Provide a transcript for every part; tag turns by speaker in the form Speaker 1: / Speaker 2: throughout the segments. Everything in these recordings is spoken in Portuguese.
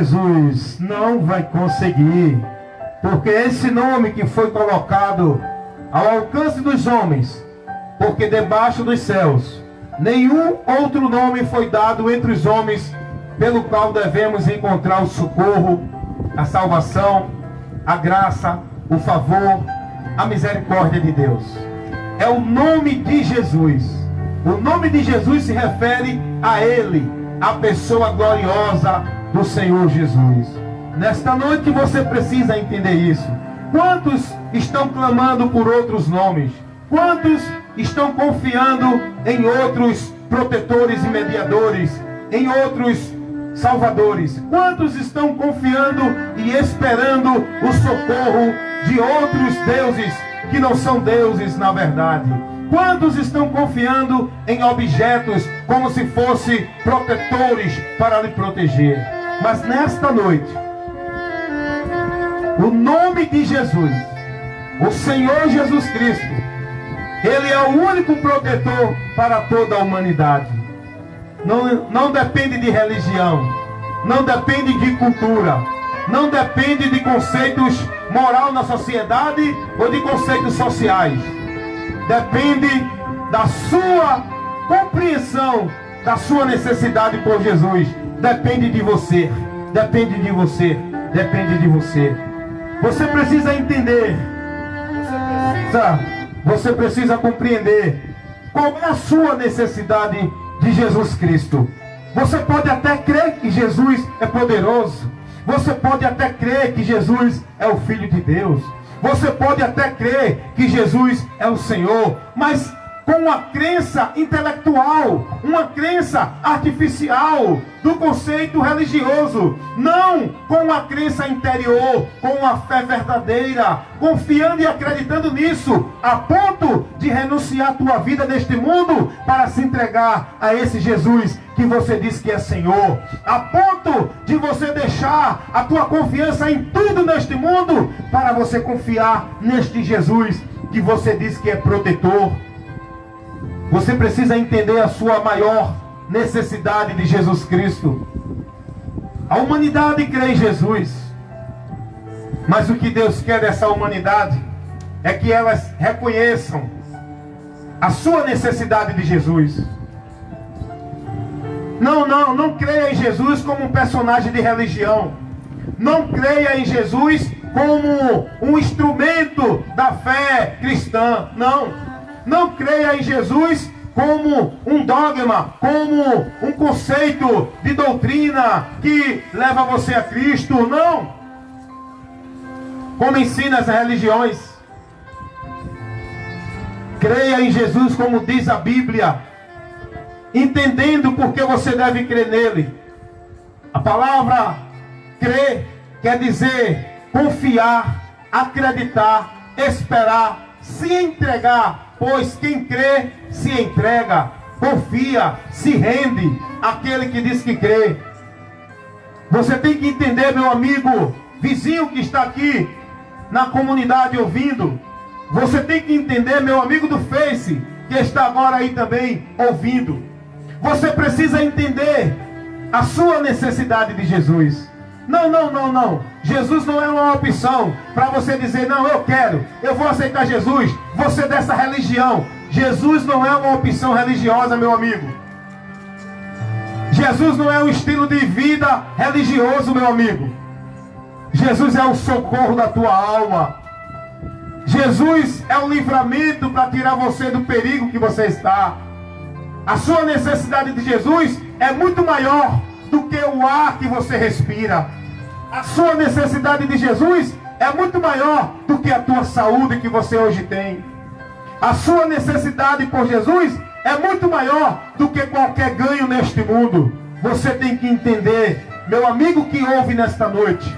Speaker 1: Jesus, não vai conseguir, porque esse nome que foi colocado ao alcance dos homens, porque debaixo dos céus nenhum outro nome foi dado entre os homens pelo qual devemos encontrar o socorro, a salvação, a graça, o favor, a misericórdia de Deus. É o nome de Jesus. O nome de Jesus se refere a Ele, a pessoa gloriosa do Senhor Jesus. Nesta noite você precisa entender isso. Quantos estão clamando por outros nomes? Quantos estão confiando em outros protetores e mediadores, em outros salvadores? Quantos estão confiando e esperando o socorro de outros deuses que não são deuses na verdade? Quantos estão confiando em objetos como se fossem protetores para lhe proteger? Mas nesta noite, o nome de Jesus, o Senhor Jesus Cristo, Ele é o único protetor para toda a humanidade. Não depende de religião, não depende de cultura, não depende de conceitos moral na sociedade ou de conceitos sociais. Depende da sua compreensão, da sua necessidade por Jesus. Depende de você, depende de você, depende de você. Você precisa entender, você precisa compreender qual é a sua necessidade de Jesus Cristo. Você pode até crer que Jesus é poderoso. Você pode até crer que Jesus é o Filho de Deus. Você pode até crer que Jesus é o Senhor, mas com uma crença intelectual, uma crença artificial do conceito religioso, não com uma crença interior, com uma fé verdadeira, confiando e acreditando nisso, a ponto de renunciar a tua vida neste mundo para se entregar a esse Jesus que você diz que é Senhor, a ponto de você deixar a tua confiança em tudo neste mundo para você confiar neste Jesus que você diz que é protetor. Você precisa entender a sua maior necessidade de Jesus Cristo. A humanidade crê em Jesus, mas o que Deus quer dessa humanidade é que elas reconheçam a sua necessidade de Jesus. Não creia em Jesus como um personagem de religião. Não creia em Jesus como um instrumento da fé cristã. Não creia em Jesus como um dogma, como um conceito de doutrina que leva você a Cristo. Não. Como ensina as religiões. Creia em Jesus como diz a Bíblia, entendendo por que você deve crer nele. A palavra crer quer dizer confiar, acreditar, esperar, se entregar. Pois quem crê, se entrega, confia, se rende àquele que diz que crê. Você tem que entender, meu amigo, vizinho que está aqui na comunidade ouvindo. Você tem que entender, meu amigo do Face, que está agora aí também ouvindo. Você precisa entender a sua necessidade de Jesus. Não. Jesus não é uma opção para você dizer, não, eu vou aceitar Jesus, você dessa religião. Jesus não é uma opção religiosa, meu amigo. Jesus não é um estilo de vida religioso, meu amigo. Jesus é o socorro da tua alma. Jesus é o livramento para tirar você do perigo que você está. A sua necessidade de Jesus é muito maior do que o ar que você respira. A sua necessidade de Jesus é muito maior do que a tua saúde que você hoje tem. A sua necessidade por Jesus é muito maior do que qualquer ganho neste mundo. Você tem que entender, meu amigo que ouve nesta noite,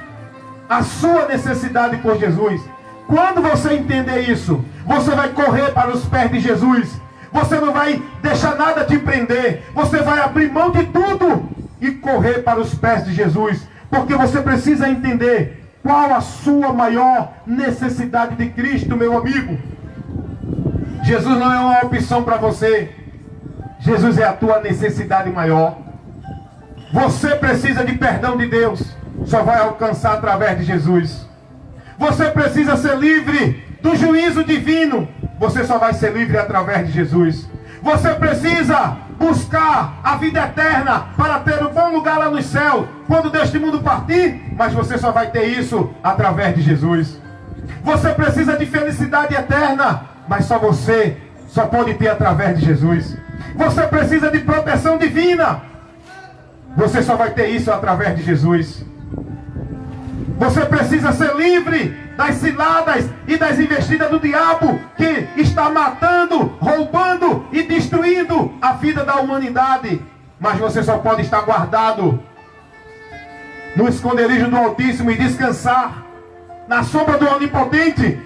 Speaker 1: a sua necessidade por Jesus. Quando você entender isso, você vai correr para os pés de Jesus. Você não vai deixar nada te prender. Você vai abrir mão de tudo e correr para os pés de Jesus. Porque você precisa entender qual a sua maior necessidade de Cristo, meu amigo. Jesus não é uma opção para você. Jesus é a tua necessidade maior. Você precisa de perdão de Deus. só vai alcançar através de Jesus. Você precisa ser livre do juízo divino. Você só vai ser livre através de Jesus. Você precisa buscar a vida eterna para ter um bom lugar lá no céu quando deste mundo partir, mas você só vai ter isso através de Jesus. Você precisa de felicidade eterna, mas você só pode ter através de Jesus. Você precisa de proteção divina, você só vai ter isso através de Jesus. Você precisa ser livre das ciladas e das investidas do diabo, que está matando, roubando e destruindo a vida da humanidade. Mas você só pode estar guardado no esconderijo do Altíssimo e descansar na sombra do Onipotente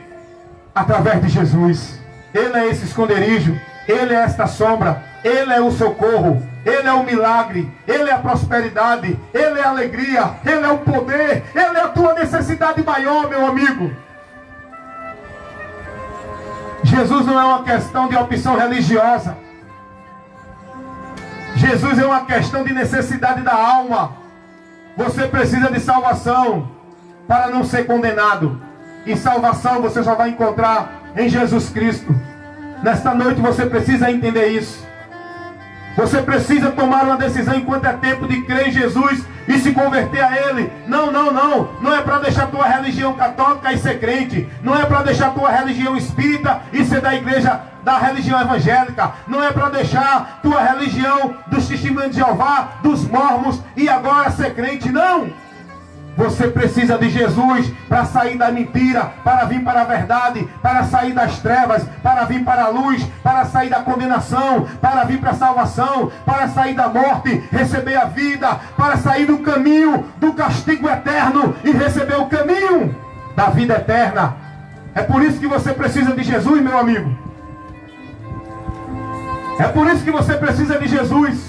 Speaker 1: através de Jesus. Ele é esse esconderijo, Ele é esta sombra, Ele é o socorro, Ele é o milagre, Ele é a prosperidade, Ele é a alegria, Ele é o poder, Ele é a tua necessidade maior, meu amigo. Jesus não é uma questão de opção religiosa. Jesus é uma questão de necessidade da alma. Você precisa de salvação para não ser condenado. E salvação você só vai encontrar em Jesus Cristo. Nesta noite você precisa entender isso. Você precisa tomar uma decisão enquanto é tempo de crer em Jesus e se converter a Ele. Não, não, não. Não é para deixar tua religião católica e ser crente. Não é para deixar tua religião espírita e ser da igreja, da religião evangélica. Não é para deixar tua religião dos testemunhos de Jeová, dos mormons e agora ser crente. Não. Você precisa de Jesus para sair da mentira, para vir para a verdade, para sair das trevas, para vir para a luz, para sair da condenação, para vir para a salvação, para sair da morte, receber a vida, para sair do caminho do castigo eterno e receber o caminho da vida eterna. É por isso que você precisa de Jesus, meu amigo. É por isso que você precisa de Jesus.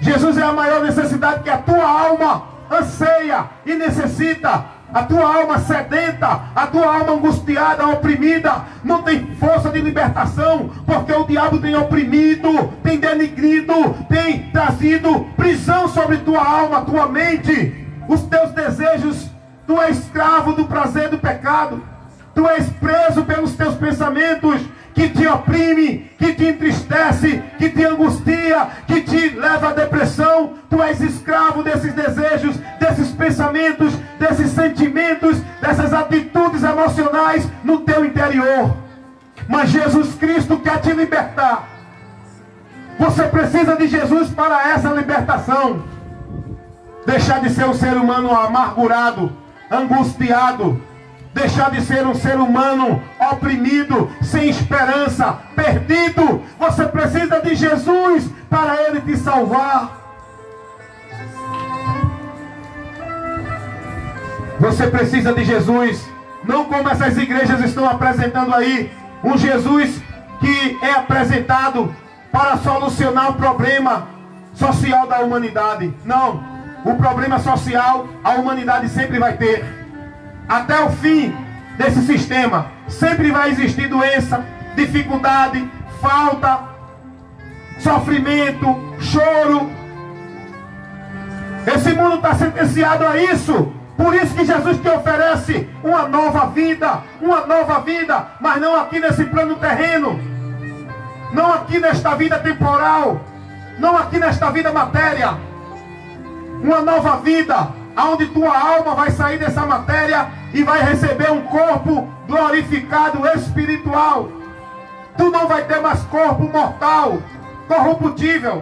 Speaker 1: Jesus é a maior necessidade que a tua alma anseia e necessita. A tua alma sedenta, a tua alma angustiada, oprimida, não tem força de libertação, porque o diabo tem oprimido, tem denigrido, tem trazido prisão sobre tua alma, tua mente, os teus desejos. Tu és escravo do prazer do pecado. Tu és preso pelos teus pensamentos, que te oprime, que te entristece, que te angustia, que te leva à depressão. Tu és escravo desses desejos, desses pensamentos, desses sentimentos, dessas atitudes emocionais no teu interior. Mas Jesus Cristo quer te libertar. Você precisa de Jesus para essa libertação. Deixar de ser um ser humano amargurado, angustiado. Deixar de ser um ser humano oprimido, sem esperança, perdido. Você precisa de Jesus para Ele te salvar. Você precisa de Jesus, não como essas igrejas estão apresentando aí, um Jesus que é apresentado para solucionar o problema social da humanidade. Não, o problema social a humanidade sempre vai ter. Até o fim desse sistema, sempre vai existir doença, dificuldade, falta, sofrimento, choro. Esse mundo está sentenciado a isso. Por isso que Jesus te oferece uma nova vida, mas não aqui nesse plano terreno, não aqui nesta vida temporal, não aqui nesta vida matéria. Uma nova vida, onde tua alma vai sair dessa matéria e vai receber um corpo glorificado espiritual. Tu não vai ter mais corpo mortal, corruptível,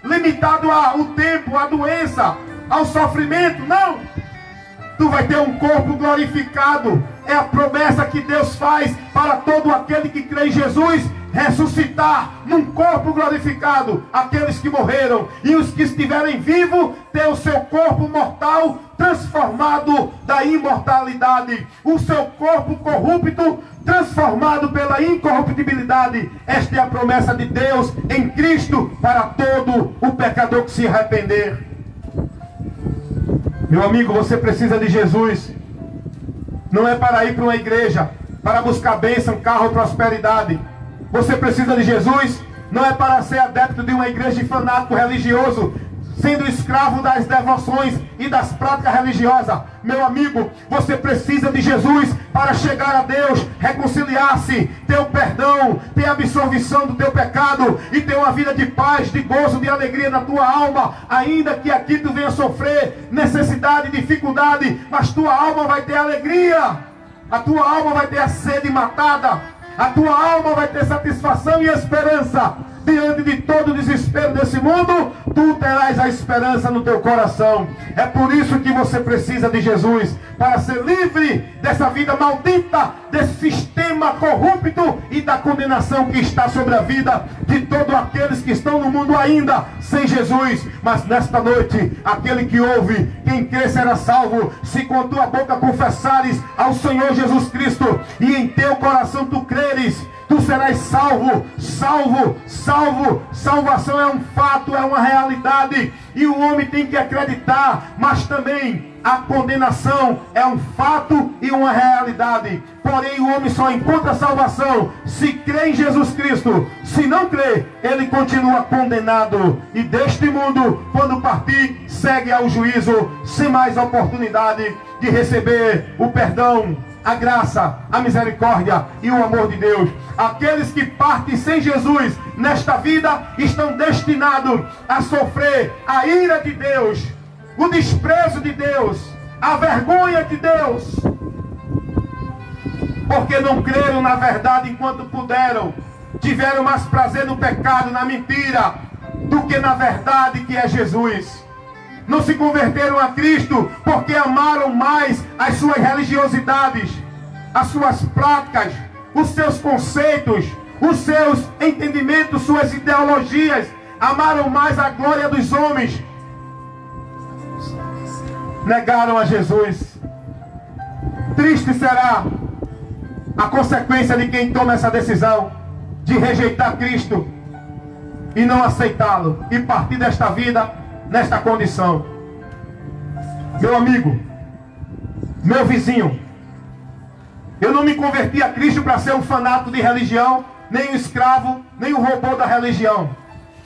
Speaker 1: limitado ao tempo, à doença, ao sofrimento. Não! Tu vai ter um corpo glorificado. É a promessa que Deus faz para todo aquele que crê em Jesus, ressuscitar num corpo glorificado aqueles que morreram, e os que estiverem vivos ter o seu corpo mortal transformado da imortalidade, o seu corpo corrupto transformado pela incorruptibilidade. Esta é a promessa de Deus em Cristo para todo o pecador que se arrepender. Meu amigo, você precisa de Jesus. Não é para ir para uma igreja para buscar bênção, carro, prosperidade. Você precisa de Jesus, não é para ser adepto de uma igreja de fanático religioso, sendo escravo das devoções e das práticas religiosas. Meu amigo, você precisa de Jesus para chegar a Deus, reconciliar-se, ter o perdão, ter a absolvição do teu pecado e ter uma vida de paz, de gozo, de alegria na tua alma. Ainda que aqui tu venha sofrer necessidade, dificuldade, mas tua alma vai ter alegria, a tua alma vai ter a sede matada, a tua alma vai ter satisfação e esperança. Diante de todo o desespero desse mundo, tu terás a esperança no teu coração. É por isso que você precisa de Jesus, para ser livre dessa vida maldita, desse sistema corrupto e da condenação que está sobre a vida de todos aqueles que estão no mundo ainda sem Jesus. Mas nesta noite, aquele que ouve, quem crê será salvo. Se com tua boca confessares ao Senhor Jesus Cristo e em teu coração tu creres, tu serás salvo, salvo, salvo. Salvação é um fato, é uma realidade, e o homem tem que acreditar, mas também a condenação é um fato e uma realidade. Porém, o homem só encontra salvação se crê em Jesus Cristo. Se não crê, ele continua condenado, e deste mundo, quando partir, segue ao juízo, sem mais oportunidade de receber o perdão, a graça, a misericórdia e o amor de Deus. Aqueles que partem sem Jesus nesta vida estão destinados a sofrer a ira de Deus, o desprezo de Deus, a vergonha de Deus, porque não creram na verdade enquanto puderam. Tiveram mais prazer no pecado, na mentira, do que na verdade que é Jesus. Não se converteram a Cristo porque amaram mais as suas religiosidades, as suas práticas, os seus conceitos, os seus entendimentos, suas ideologias. Amaram mais a glória dos homens. Negaram a Jesus. Triste será a consequência de quem toma essa decisão de rejeitar Cristo e não aceitá-lo e partir desta vida nesta condição. Meu amigo, meu vizinho, eu não me converti a Cristo para ser um fanático de religião, nem um escravo, nem um robô da religião.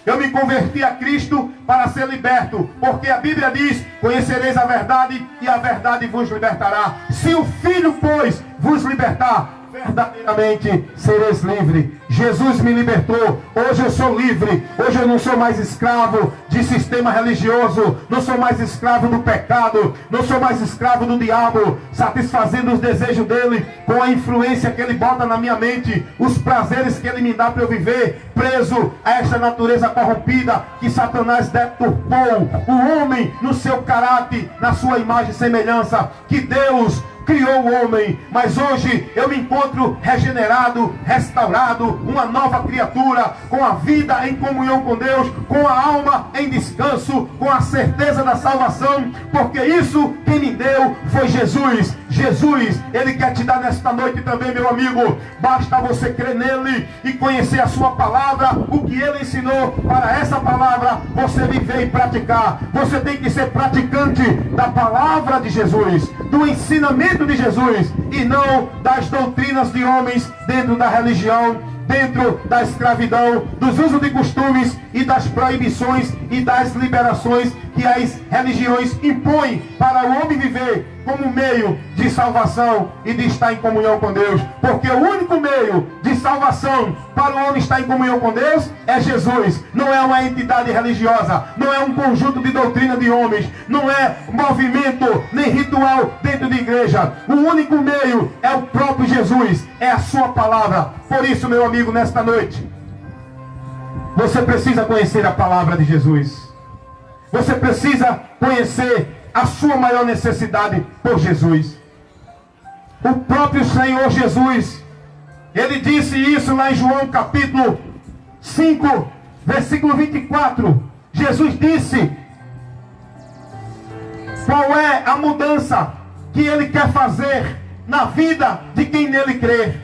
Speaker 1: Eu me converti a Cristo para ser liberto, porque a Bíblia diz: conhecereis a verdade e a verdade vos libertará. Se o Filho, pois, vos libertar, verdadeiramente sereis livre. Jesus me libertou. Hoje eu sou livre. Hoje eu não sou mais escravo de sistema religioso. Não sou mais escravo do pecado. Não sou mais escravo do diabo, satisfazendo os desejos dele com a influência que ele bota na minha mente, os prazeres que ele me dá para eu viver, preso a esta natureza corrompida que Satanás deturpou o homem no seu caráter, na sua imagem e semelhança, que Deus criou o homem. Mas hoje eu me encontro regenerado, restaurado, uma nova criatura, com a vida em comunhão com Deus, com a alma em descanso, com a certeza da salvação, porque isso quem me deu foi Jesus. Jesus, ele quer te dar nesta noite também, meu amigo. Basta você crer nele e conhecer a sua palavra, o que ele ensinou. Para essa palavra você viver e praticar. Você tem que ser praticante da palavra de Jesus, do ensinamento de Jesus, e não das doutrinas de homens dentro da religião, dentro da escravidão, dos usos de costumes e das proibições e das liberações que as religiões impõem para o homem viver como meio de salvação e de estar em comunhão com Deus. Porque o único meio de salvação para o homem estar em comunhão com Deus é Jesus. Não é uma entidade religiosa, não é um conjunto de doutrina de homens, não é movimento nem ritual dentro de igreja. O único meio é o próprio Jesus, é a sua palavra. Por isso, meu amigo, nesta noite, você precisa conhecer a palavra de Jesus. Você precisa conhecer a sua maior necessidade por Jesus. O próprio Senhor Jesus, ele disse isso lá em João capítulo 5, versículo 24. Jesus disse qual é a mudança que ele quer fazer na vida de quem nele crê.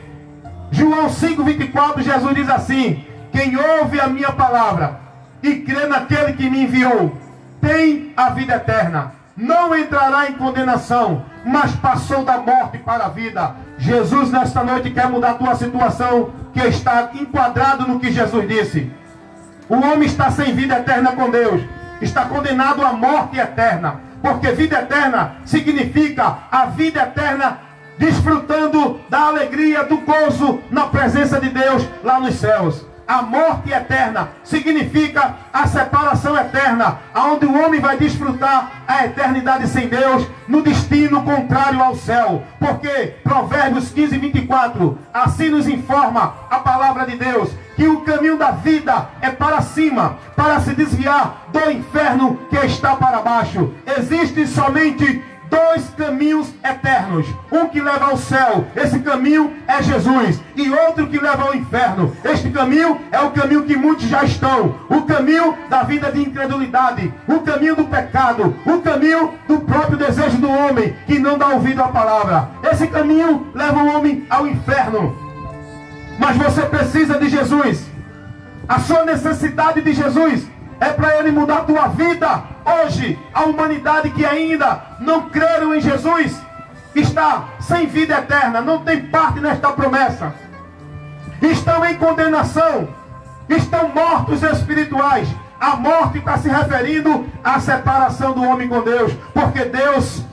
Speaker 1: João 5, 24, Jesus diz assim: quem ouve a minha palavra e crê naquele que me enviou, tem a vida eterna, não entrará em condenação, mas passou da morte para a vida. Jesus nesta noite quer mudar a tua situação, que está enquadrado no que Jesus disse. O homem está sem vida eterna com Deus, está condenado à morte eterna. Porque vida eterna significa a vida eterna desfrutando da alegria, do gozo na presença de Deus lá nos céus. A morte eterna significa a separação eterna, onde o homem vai desfrutar a eternidade sem Deus, no destino contrário ao céu. Porque Provérbios 15, 24, assim nos informa a palavra de Deus, que o caminho da vida é para cima, para se desviar do inferno que está para baixo. Existem somente dois caminhos eternos, um que leva ao céu, esse caminho é Jesus, e outro que leva ao inferno. Este caminho é o caminho que muitos já estão, o caminho da vida de incredulidade, o caminho do pecado, o caminho do próprio desejo do homem, que não dá ouvido à palavra. Esse caminho leva o homem ao inferno. Mas você precisa de Jesus. A sua necessidade de Jesus é para Ele mudar a tua vida. Hoje, a humanidade que ainda não creram em Jesus está sem vida eterna, não tem parte nesta promessa. Estão em condenação, estão mortos espirituais. A morte está se referindo à separação do homem com Deus, porque Deus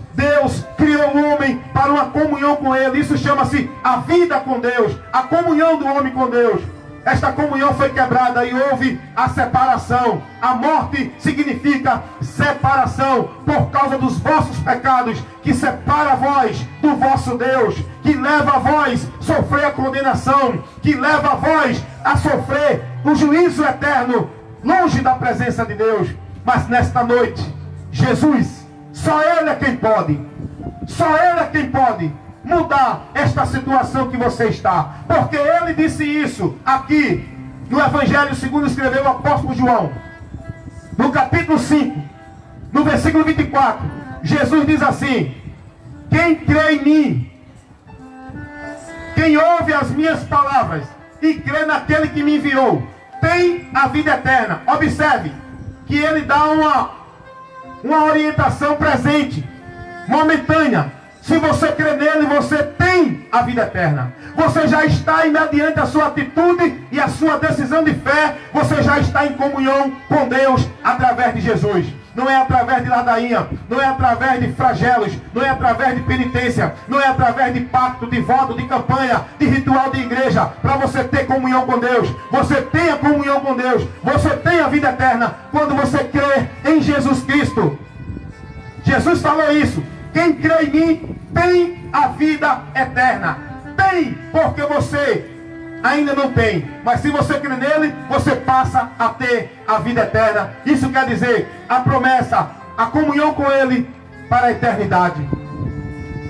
Speaker 1: criou o homem para uma comunhão com Ele. Isso chama-se a vida com Deus, a comunhão do homem com Deus. Esta comunhão foi quebrada e houve a separação. A morte significa separação por causa dos vossos pecados, que separa vós do vosso Deus, que leva a vós a sofrer a condenação, que leva a vós a sofrer o juízo eterno, longe da presença de Deus. Mas nesta noite, Jesus, só Ele é quem pode, só Ele é quem pode mudar esta situação que você está. Porque Ele disse isso aqui no Evangelho segundo escreveu o apóstolo João, no capítulo 5, no versículo 24. Jesus diz assim: quem crê em mim, quem ouve as minhas palavras e crê naquele que me enviou, tem a vida eterna. Observe que Ele dá uma orientação presente, momentânea. Se você crê nele, você tem a vida eterna. Você já está, e mediante a sua atitude e a sua decisão de fé, você já está em comunhão com Deus através de Jesus. Não é através de ladainha, não é através de flagelos, não é através de penitência, não é através de pacto, de voto, de campanha, de ritual de igreja, para você ter comunhão com Deus. Você tem a comunhão com Deus, você tem a vida eterna quando você crê em Jesus Cristo. Jesus falou isso: quem crê em mim tem a vida eterna. Tem, porque você ainda não tem. Mas se você crê nele, você passa a ter a vida eterna. Isso quer dizer a promessa, a comunhão com ele para a eternidade.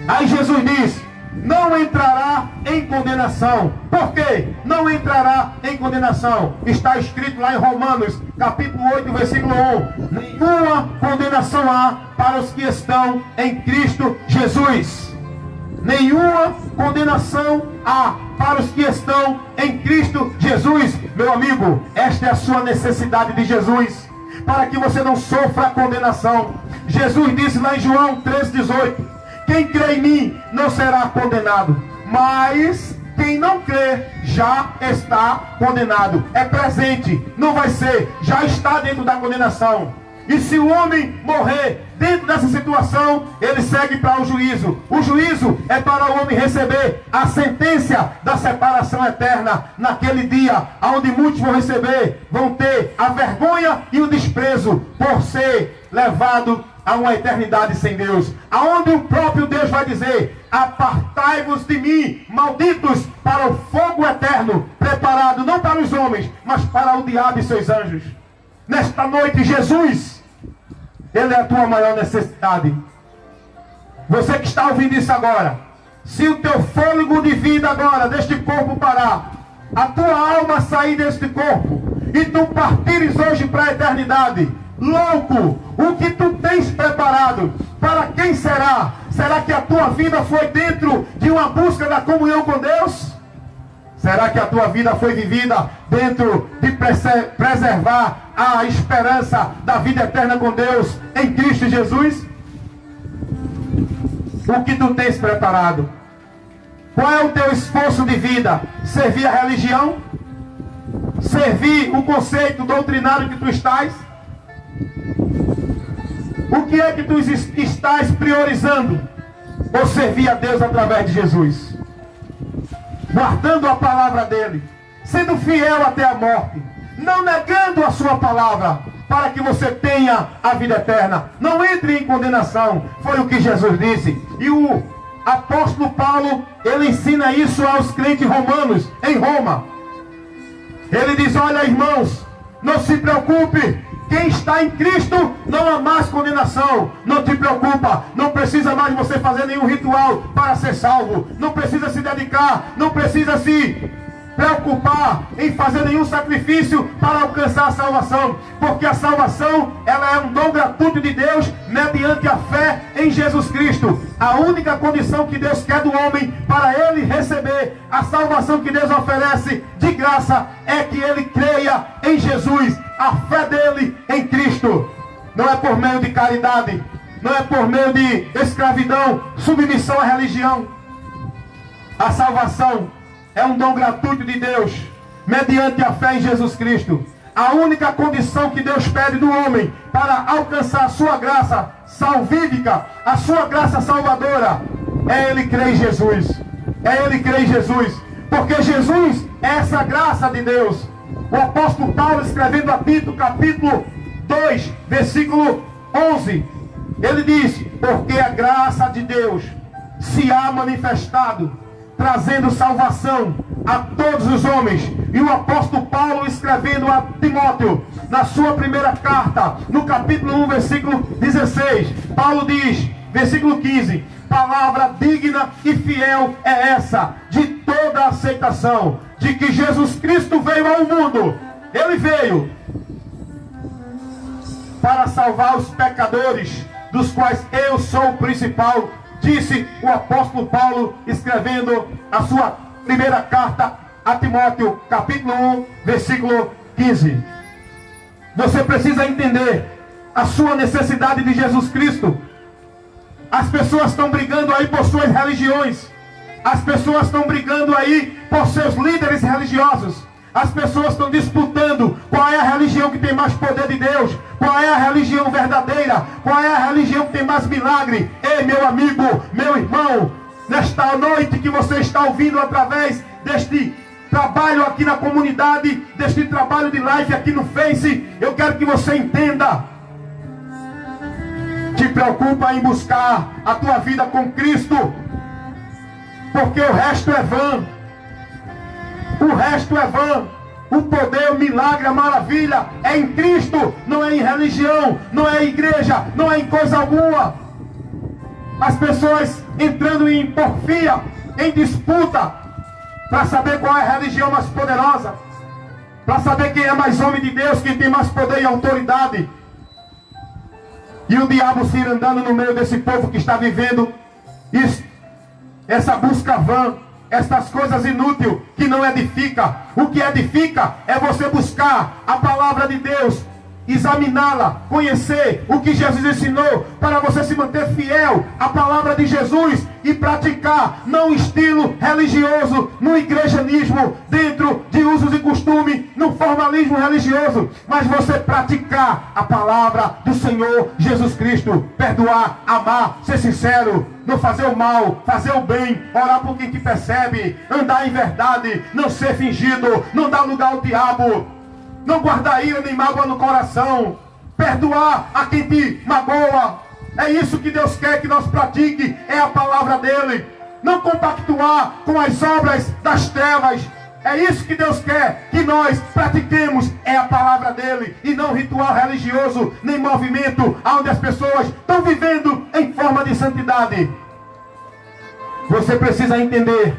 Speaker 1: Aí Jesus diz: não entrará em condenação. Por quê? Não entrará em condenação. Está escrito lá em Romanos, capítulo 8, versículo 1. Nenhuma condenação há para os que estão em Cristo Jesus. Nenhuma condenação há para os que estão em Cristo Jesus. Meu amigo, esta é a sua necessidade de Jesus, para que você não sofra a condenação. Jesus disse lá em João 13,18: quem crê em mim não será condenado, mas quem não crê já está condenado. É presente, não vai ser, já está dentro da condenação. E se o homem morrer dentro dessa situação, ele segue para o juízo. O juízo é para o homem receber a sentença da separação eterna. Naquele dia, onde muitos vão receber, vão ter a vergonha e o desprezo por ser levado a uma eternidade sem Deus, aonde o próprio Deus vai dizer: apartai-vos de mim, malditos, para o fogo eterno, preparado não para os homens, mas para o diabo e seus anjos. Nesta noite, Jesus, Ele é a tua maior necessidade. Você que está ouvindo isso agora, se o teu fôlego de vida agora, deste corpo parar, a tua alma sair deste corpo, e tu partires hoje para a eternidade, louco, o que tu tens preparado, para quem será? Será que a tua vida foi dentro de uma busca da comunhão com Deus? Será que a tua vida foi vivida dentro de preservar a esperança da vida eterna com Deus em Cristo Jesus? O que tu tens preparado? Qual é o teu esforço de vida? Servir a religião? Servir o conceito doutrinário que tu estás? O que é que tu estás priorizando? Ou servir a Deus através de Jesus? Guardando a palavra dele, sendo fiel até a morte, não negando a sua palavra, para que você tenha a vida eterna. Não entre em condenação, foi o que Jesus disse. E o apóstolo Paulo, ele ensina isso aos crentes romanos, em Roma. Ele diz: olha, irmãos, não se preocupe, quem está em Cristo não há mais condenação. Não te preocupa, não precisa mais você fazer nenhum ritual para ser salvo. Não precisa se dedicar, não precisa se preocupar em fazer nenhum sacrifício para alcançar a salvação, porque a salvação, ela é um dom gratuito de Deus mediante a fé em Jesus Cristo. A única condição que Deus quer do homem para ele receber a salvação que Deus oferece de graça é que ele creia em Jesus, a fé dele em Cristo. Não é por meio de caridade, não é por meio de escravidão, submissão à religião. A salvação é um dom gratuito de Deus, mediante a fé em Jesus Cristo. A única condição que Deus pede do homem para alcançar a sua graça salvífica, a sua graça salvadora, é ele crer em Jesus. É ele crer em Jesus. Porque Jesus é essa graça de Deus. O apóstolo Paulo, escrevendo a Tito, capítulo 2, versículo 11, ele diz: porque a graça de Deus se há manifestado, trazendo salvação a todos os homens. E o apóstolo Paulo, escrevendo a Timóteo, na sua primeira carta, no capítulo 1, versículo 16, Paulo diz, versículo 15: palavra digna e fiel é essa, de toda a aceitação, de que Jesus Cristo veio ao mundo. Ele veio para salvar os pecadores, dos quais eu sou o principal, disse o apóstolo Paulo, escrevendo a sua primeira carta a Timóteo, capítulo 1, versículo 15. Você precisa entender a sua necessidade de Jesus Cristo. As pessoas estão brigando aí por suas religiões. As pessoas estão brigando aí por seus líderes religiosos. As pessoas estão disputando qual é a religião que tem mais poder de Deus, qual é a religião verdadeira, qual é a religião que tem mais milagre. Ei, meu amigo, meu irmão, nesta noite que você está ouvindo através deste trabalho aqui na comunidade, deste trabalho de live aqui no Face, eu quero que você entenda. Te preocupa em buscar a tua vida com Cristo, porque o resto é vã. O resto é vã. O poder, o milagre, a maravilha é em Cristo, não é em religião, não é em igreja, não é em coisa alguma. As pessoas entrando em porfia, em disputa, para saber qual é a religião mais poderosa, para saber quem é mais homem de Deus, quem tem mais poder e autoridade. E o diabo se ir andando no meio desse povo que está vivendo isso, essa busca vã, estas coisas inúteis que não edifica. O que edifica é você buscar a palavra de Deus, examiná-la, conhecer o que Jesus ensinou, para você se manter fiel à palavra de Jesus e praticar, não estilo religioso, no igrejanismo, dentro de usos e costumes, no formalismo religioso, mas você praticar a palavra do Senhor Jesus Cristo, perdoar, amar, ser sincero, não fazer o mal, fazer o bem, orar por quem te percebe, andar em verdade, não ser fingido, não dar lugar ao diabo, não guardar ira nem mágoa no coração, perdoar a quem te magoa. É isso que Deus quer que nós pratique, é a palavra dele. Não compactuar com as obras das trevas. É isso que Deus quer que nós pratiquemos, é a palavra dele, e não ritual religioso, nem movimento onde as pessoas estão vivendo em forma de santidade. Você precisa entender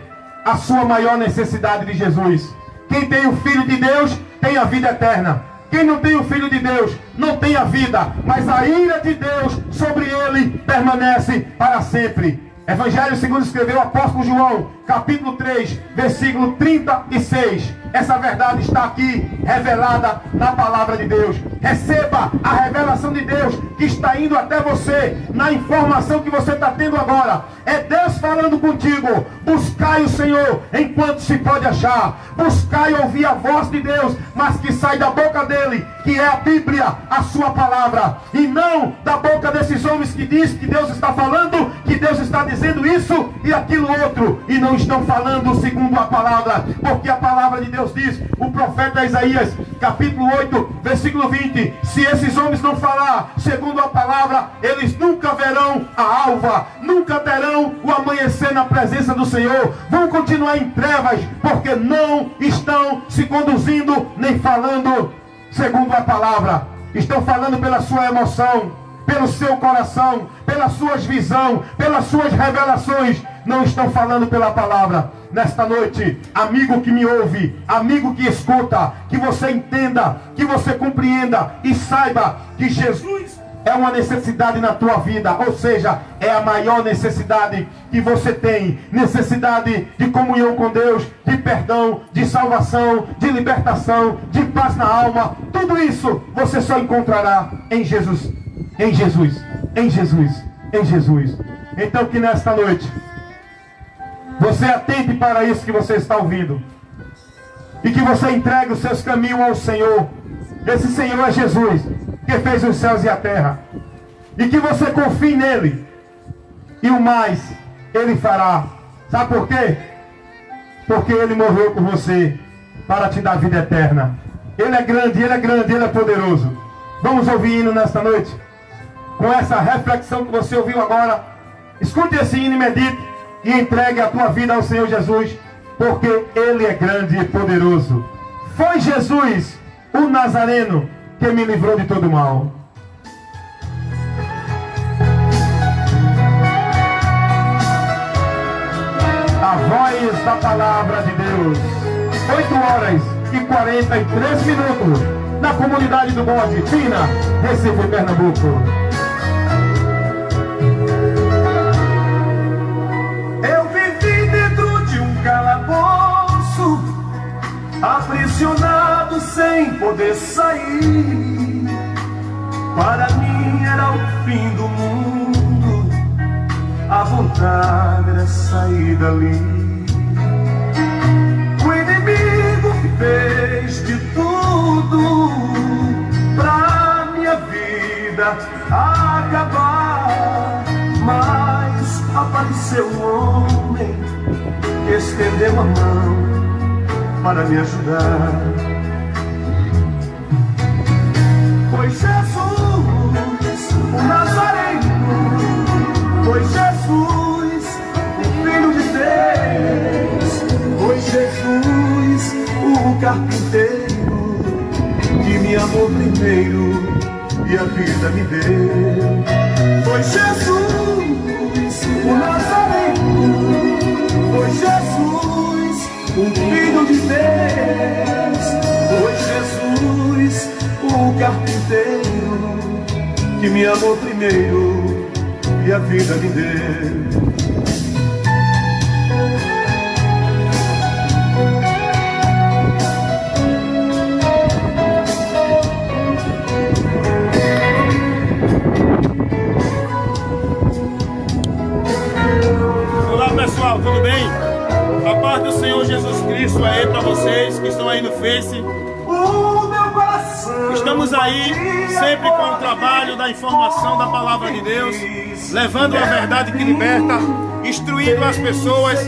Speaker 1: a sua maior necessidade de Jesus. Quem tem o Filho de Deus tem a vida eterna. Quem não tem o Filho de Deus não tem a vida, mas a ira de Deus sobre ele permanece para sempre. Evangelho segundo escreveu o apóstolo João, capítulo 3, versículo 36. Essa verdade está aqui revelada na palavra de Deus. Receba a revelação de Deus que está indo até você, na informação que você está tendo agora. É Deus falando contigo. Buscai o Senhor enquanto se pode achar. Buscai ouvir a voz de Deus, mas que sai da boca dele, que é a Bíblia, a sua palavra, e não da boca desses homens que diz que Deus está falando, que Deus está dizendo isso e aquilo outro, e não estão falando segundo a palavra, porque a palavra de Deus diz, o profeta Isaías, capítulo 8, versículo 20, se esses homens não falar segundo a palavra, eles nunca verão a alva, nunca terão o amanhecer na presença do Senhor, vão continuar em trevas, porque não estão se conduzindo, nem falando segundo a palavra. Estão falando pela sua emoção, pelo seu coração, pelas suas visões, pelas suas revelações. Não estão falando pela palavra. Nesta noite, amigo que me ouve, amigo que escuta, que você entenda, que você compreenda e saiba que Jesus é uma necessidade na tua vida, ou seja, é a maior necessidade que você tem, necessidade de comunhão com Deus, de perdão, de salvação, de libertação, de paz na alma. Tudo isso você só encontrará em Jesus, em Jesus, em Jesus, em Jesus. Então que nesta noite você atente para isso que você está ouvindo, e que você entregue os seus caminhos ao Senhor. Esse Senhor é Jesus, que fez os céus e a terra, e que você confie nele, e o mais ele fará. Sabe por quê? Porque ele morreu por você para te dar vida eterna. Ele é grande, ele é grande, ele é poderoso. Vamos ouvir hino nesta noite, com essa reflexão que você ouviu agora. Escute esse hino e medite, e entregue a tua vida ao Senhor Jesus, porque ele é grande e poderoso. Foi Jesus, o Nazareno, que me livrou de todo mal. A voz da palavra de Deus. 8h43 na comunidade do Bode, Pina, Recife, Pernambuco.
Speaker 2: Eu vivi dentro de um calabouço, aprisionado sem poder sair. Para mim era o fim do mundo, a vontade era sair dali. O inimigo fez de tudo pra minha vida acabar, mas apareceu um homem que estendeu a mão para me ajudar. Foi Jesus, o Nazareno, foi Jesus, o Filho de Deus, foi Jesus, o carpinteiro, que me amou primeiro e a vida me deu. Foi Jesus, o Nazareno, foi Jesus, o Filho de Deus, foi Jesus, o carpinteiro, que me amou primeiro e a vida me deu.
Speaker 3: Olá pessoal, tudo bem? A paz do Senhor Jesus Cristo é para vocês que estão aí no Face. Estamos aí sempre com o trabalho da informação da palavra de Deus, levando a verdade que liberta, instruindo as pessoas,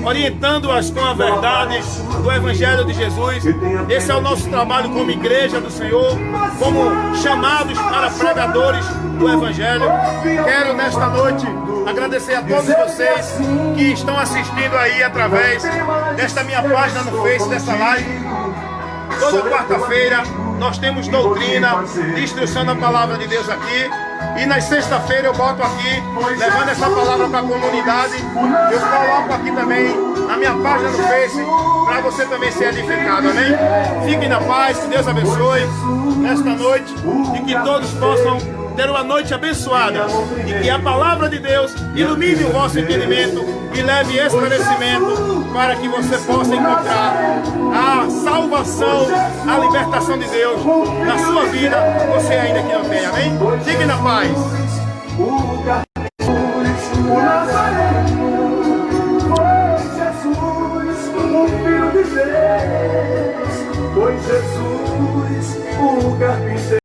Speaker 3: orientando-as com a verdade do Evangelho de Jesus. Esse é o nosso trabalho como igreja do Senhor, como chamados para pregadores do Evangelho. Quero nesta noite agradecer a todos vocês que estão assistindo aí através desta minha página no Face, dessa live. Toda quarta-feira nós temos doutrina de instrução da palavra de Deus aqui. E na sexta-feira eu boto aqui, levando essa palavra para a comunidade. Eu coloco aqui também na minha página no Face, para você também ser edificado, amém? Fiquem na paz, que Deus abençoe nesta noite e que todos possam ter uma noite abençoada e que a palavra de Deus ilumine o vosso entendimento e leve esclarecimento para que você possa encontrar a salvação, a libertação de Deus na sua vida, você ainda que não tem, amém? Fique na paz.
Speaker 2: O Nazareno foi Jesus, o Filho de Deus, foi Jesus, o carpinteiro.